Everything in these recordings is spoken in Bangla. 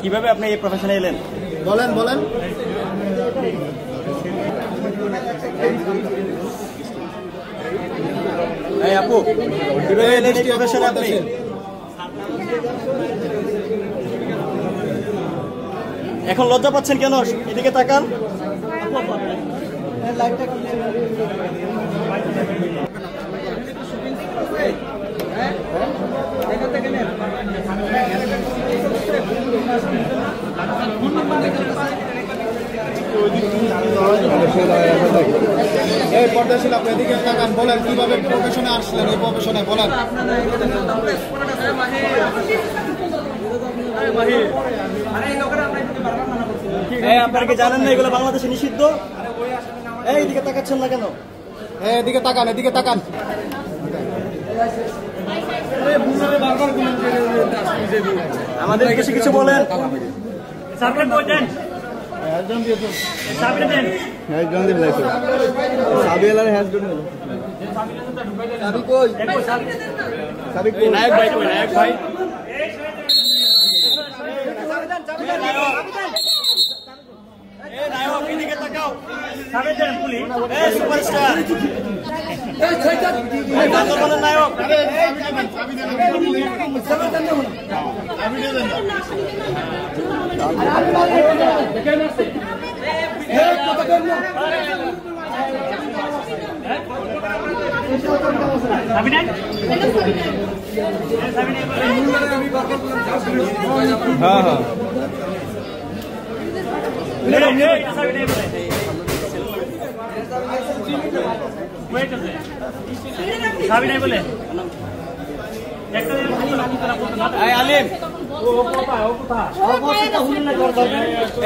কিভাবে আপনি এই প্রফেশনে এলেন বলেন বলেন। আপু কিভাবে এলেন এই প্রফেশনে আপনি? এখন লজ্জা পাচ্ছেন কেন? এদিকে তাকান। এই পর্দাশীল আপনি এদিকে তাকান, বলেন কিভাবে প্রফেশনে আসলেন? এই প্রফেশনে বলেন। আপনারা কি জানেন না এগুলো বাংলাদেশে নিষিদ্ধ? এইদিকে তাকাচ্ছেন না কেন? এদিকে তাকান, এদিকে তাকান। আমাদের কিছু কিছু বলেন। নায়ক ভাই কই? নায়ক ভাই নায়ক এদিকে তাকাও। সুপারস্টার নায়ক হ্যাঁ হ্যাঁ আলিম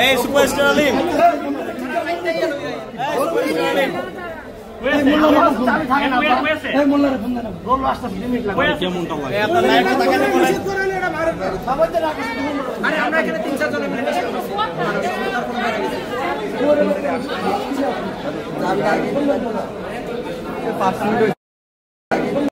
এই সুপারস্টার আলিম পাঁচ মিনিট